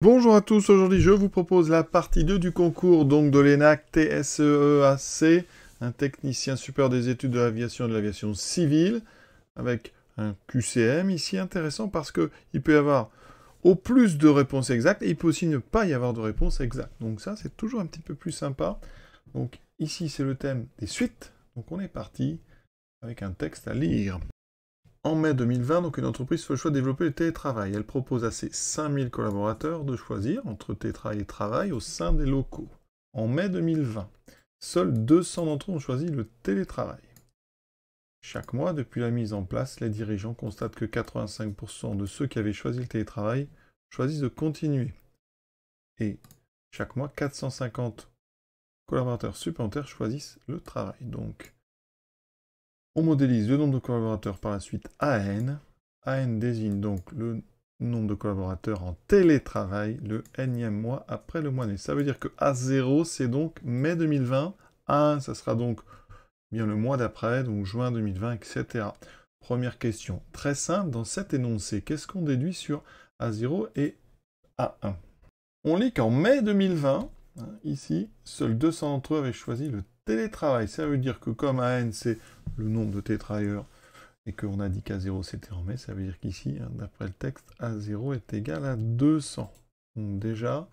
Bonjour à tous, aujourd'hui je vous propose la partie 2 du concours donc de l'ENAC TSEEAC, un technicien supérieur des études de l'aviation et de l'aviation civile, avec un QCM ici intéressant parce qu'il peut y avoir au plus de réponses exactes et il peut aussi ne pas y avoir de réponses exactes. Donc ça c'est toujours un petit peu plus sympa. Donc ici c'est le thème des suites, donc on est parti avec un texte à lire. En mai 2020, donc une entreprise fait le choix de développer le télétravail. Elle propose à ses 5000 collaborateurs de choisir entre télétravail et travail au sein des locaux. En mai 2020, seuls 200 d'entre eux ont choisi le télétravail. Chaque mois, depuis la mise en place, les dirigeants constatent que 85% de ceux qui avaient choisi le télétravail choisissent de continuer. Et chaque mois, 450 collaborateurs supplémentaires choisissent le travail. Donc, on modélise le nombre de collaborateurs par la suite AN. AN désigne donc le nombre de collaborateurs en télétravail le nème mois après le mois né. Ça veut dire que A0, c'est donc mai 2020. A1, ça sera donc bien le mois d'après, donc juin 2020, etc. Première question, très simple, dans cet énoncé, qu'est-ce qu'on déduit sur A0 et A1? On lit qu'en mai 2020, ici, seuls 200 d'entre eux avaient choisi le télétravail. Ça veut dire que comme AN, c'est le nombre de télétravailleurs, et qu'on a dit qu'A0 c'était en mai, ça veut dire qu'ici, d'après le texte, A0 est égal à 200. Donc déjà,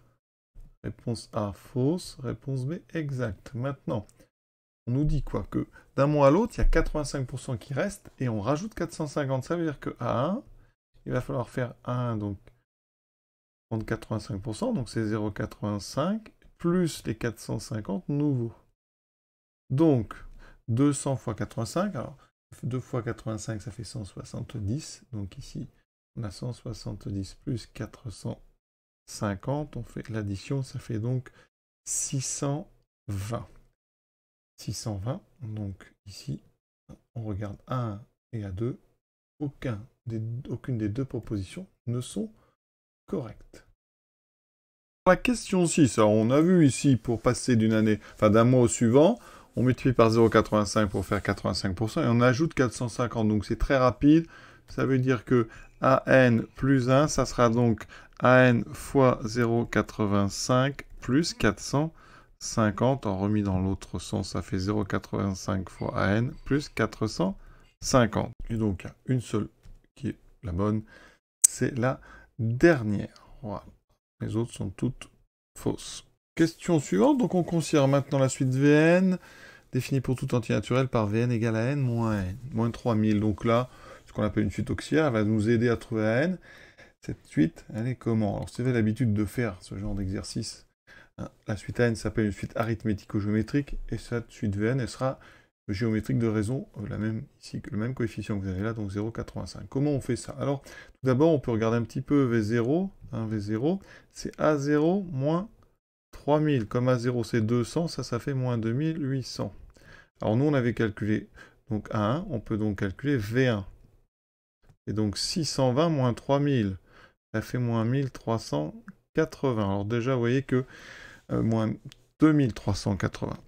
réponse A fausse, réponse B exacte. Maintenant, on nous dit quoi? Que d'un mois à l'autre, il y a 85% qui restent, et on rajoute 450. Ça veut dire que A1, il va falloir faire A1, donc prendre 85%, donc c'est 0,85, plus les 450 nouveaux. Donc, 200 fois 85, alors 2 fois 85, ça fait 170. Donc ici, on a 170 plus 450. On fait l'addition, ça fait donc 620. 620, donc ici, on regarde A1 et A2. Aucune des deux propositions ne sont correctes. La question 6, alors on a vu ici, pour passer d'une année, enfin d'un mois au suivant, on multiplie par 0,85 pour faire 85%, et on ajoute 450, donc c'est très rapide. Ça veut dire que AN plus 1, ça sera donc AN fois 0,85 plus 450, en remis dans l'autre sens, ça fait 0,85 fois AN plus 450. Et donc, il y a une seule qui est la bonne, c'est la dernière. Voilà. Les autres sont toutes fausses. Question suivante, donc on considère maintenant la suite Vn, définie pour tout entier naturel par Vn égale à n moins n, moins 3000. Donc là, ce qu'on appelle une suite auxiliaire, elle va nous aider à trouver n. Cette suite, elle est comment? Alors, si vous avez l'habitude de faire ce genre d'exercice, la suite n s'appelle une suite arithmético-géométrique, et cette suite Vn, elle sera géométrique de raison, la même ici, le même coefficient que vous avez là, donc 0,85. Comment on fait ça? Alors, tout d'abord, on peut regarder un petit peu V0. V0, c'est A0 moins 3000. Comme A0, c'est 200, ça fait moins 2800. Alors, nous, on avait calculé donc A1, on peut donc calculer V1. Et donc, 620 moins 3000, ça fait moins 1380. Alors déjà, vous voyez que moins 2380.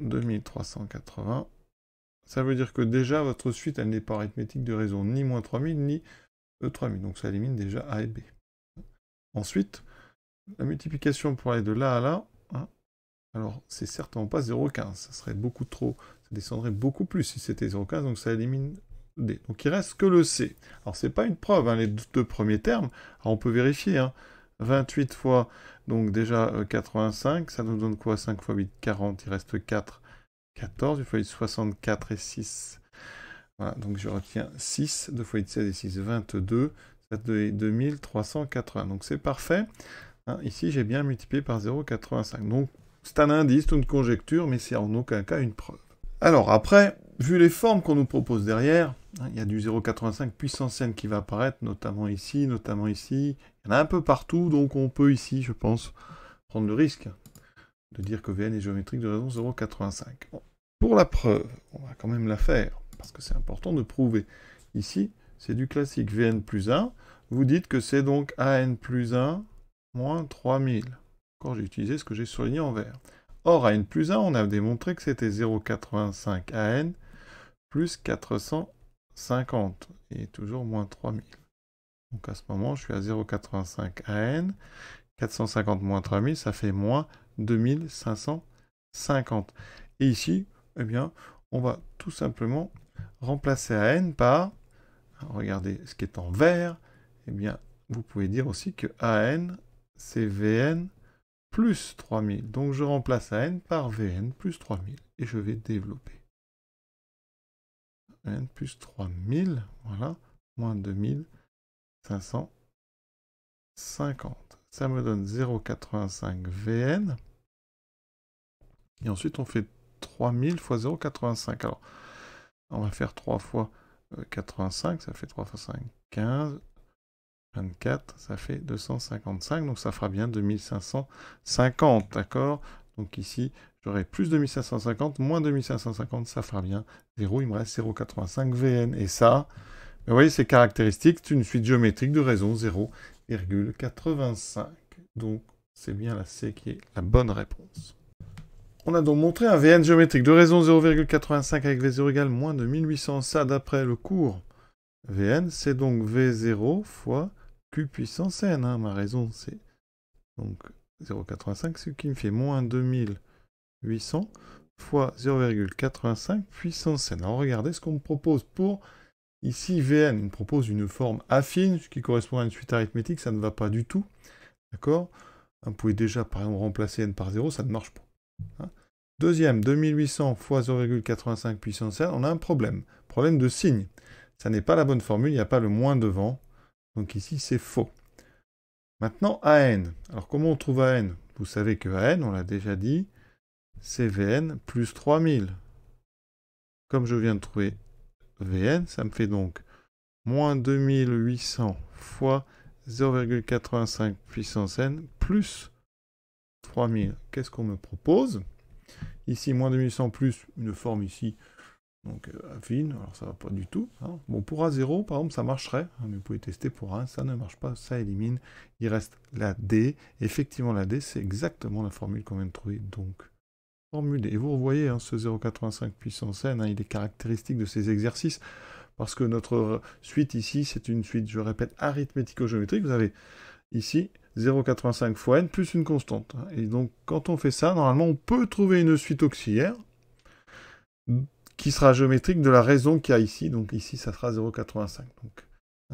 2380. Ça veut dire que déjà, votre suite, elle n'est pas arithmétique de raison, ni moins 3000, ni 3000. Donc ça élimine déjà A et B. Ensuite, la multiplication pour aller de là à là, alors c'est certainement pas 0,15. Ça serait beaucoup trop, ça descendrait beaucoup plus si c'était 0,15, donc ça élimine D. Donc il reste que le C. Alors c'est pas une preuve, les deux premiers termes. Alors on peut vérifier, 28 fois, donc déjà 85, ça nous donne quoi? 5 fois 8, 40, il reste 4, 14, 2 fois 8, 64 et 6. Voilà, donc je retiens 6, 2 fois 8, 16 et 6, 22, ça donne 2380. Donc c'est parfait. Ici, j'ai bien multiplié par 0,85. Donc c'est un indice, une conjecture, mais c'est en aucun cas une preuve. Alors après, vu les formes qu'on nous propose derrière, il y a du 0,85 puissance n qui va apparaître, notamment ici, il y en a un peu partout, donc on peut ici, je pense, prendre le risque de dire que Vn est géométrique de raison 0,85. Bon. Pour la preuve, on va quand même la faire, parce que c'est important de prouver. Ici, c'est du classique Vn plus 1, vous dites que c'est donc An plus 1 moins 3000. Encore, j'ai utilisé ce que j'ai surligné en vert. Or, à n plus 1, on a démontré que c'était 0,85 AN plus 450, et toujours moins 3000. Donc à ce moment, je suis à 0,85 AN, 450 moins 3000, ça fait moins 2550. Et ici, eh bien, on va tout simplement remplacer AN par, regardez ce qui est en vert, eh bien, vous pouvez dire aussi que AN, c'est VN plus 3000. Donc, je remplace AN par VN plus 3000. Et je vais développer. VN plus 3000, voilà, moins 2550. Ça me donne 0,85 VN. Et ensuite, on fait 3000 fois 0,85. Alors, on va faire 3 fois 85, ça fait 3 fois 5, 15. 24, ça fait 255, donc ça fera bien 2550, d'accord? Donc ici, j'aurai plus 2550, moins 2550, ça fera bien 0, il me reste 0,85 VN. Et ça, vous voyez, c'est caractéristique d'une suite géométrique de raison 0,85. Donc, c'est bien la C qui est la bonne réponse. On a donc montré un VN géométrique de raison 0,85 avec V0 égale moins de 1800. Ça, d'après le cours Vn, c'est donc V0 fois Q puissance n. Hein. Ma raison, c'est donc 0,85, ce qui me fait moins 2800 fois 0,85 puissance n. Alors regardez ce qu'on me propose pour ici Vn. Il me propose une forme affine, ce qui correspond à une suite arithmétique, ça ne va pas du tout. D'accord? Vous pouvez déjà, par exemple, remplacer n par 0, ça ne marche pas. Hein. Deuxième, 2800 fois 0,85 puissance n, on a un problème. Problème de signe. Ça n'est pas la bonne formule, il n'y a pas le moins devant. Donc ici, c'est faux. Maintenant, AN. Alors, comment on trouve AN? Vous savez que AN, on l'a déjà dit, c'est VN plus 3000. Comme je viens de trouver VN, ça me fait donc moins 2800 fois 0,85 puissance n plus 3000. Qu'est-ce qu'on me propose? Ici, moins 2800 plus une forme ici, donc affine, alors ça va pas du tout. Hein. Bon, pour A0, par exemple, ça marcherait, hein, mais vous pouvez tester pour A1, ça ne marche pas, ça élimine. Il reste la D. Effectivement, la D, c'est exactement la formule qu'on vient de trouver. Donc, formule D. Et vous revoyez, hein, ce 0,85 puissance n, hein, il est caractéristique de ces exercices, parce que notre suite ici, c'est une suite, je répète, arithmético-géométrique. Vous avez ici 0,85 fois n plus une constante. Hein. Et donc, quand on fait ça, normalement, on peut trouver une suite auxiliaire qui sera géométrique de la raison qu'il y a ici. Donc ici, ça sera 0,85. Donc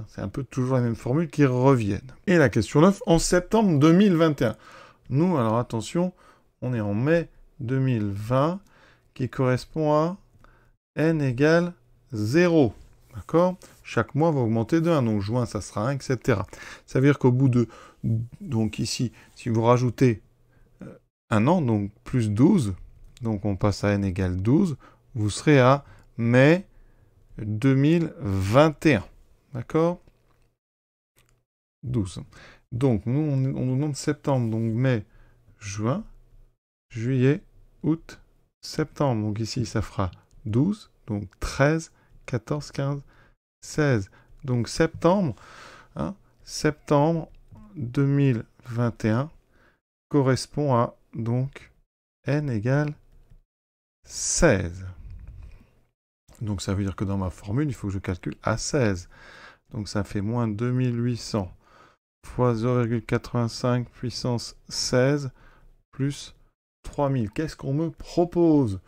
c'est un peu toujours la même formule qui reviennent. Et la question 9, en septembre 2021. Nous, alors attention, on est en mai 2020, qui correspond à n égale 0. D'accord? Chaque mois va augmenter de 1. Donc juin, ça sera 1, etc. Ça veut dire qu'au bout de... Donc ici, si vous rajoutez un an, donc plus 12, donc on passe à n égale 12, vous serez à mai 2021. D'accord? 12. Donc, nous, on nous demande septembre. Donc, mai, juin, juillet, août, septembre. Donc, ici, ça fera 12. Donc, 13, 14, 15, 16. Donc, septembre, hein, septembre 2021 correspond à, donc, n égale 16. Donc ça veut dire que dans ma formule, il faut que je calcule à 16. Donc ça fait moins 2800 fois 0,85 puissance 16 plus 3000. Qu'est-ce qu'on me propose?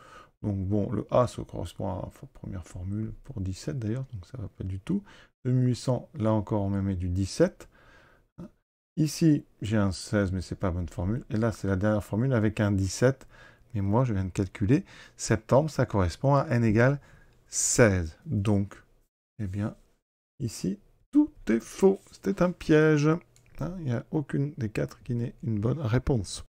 Donc bon, le A, ça correspond à la première formule pour 17 d'ailleurs, donc ça ne va pas du tout. 2800, là encore, on me met du 17. Ici, j'ai un 16, mais ce n'est pas la bonne formule. Et là, c'est la dernière formule avec un 17. Mais moi, je viens de calculer. Septembre, ça correspond à n égale 16. Donc, eh bien, ici, tout est faux. C'était un piège. Hein, il n'y a aucune des quatre qui n'est une bonne réponse.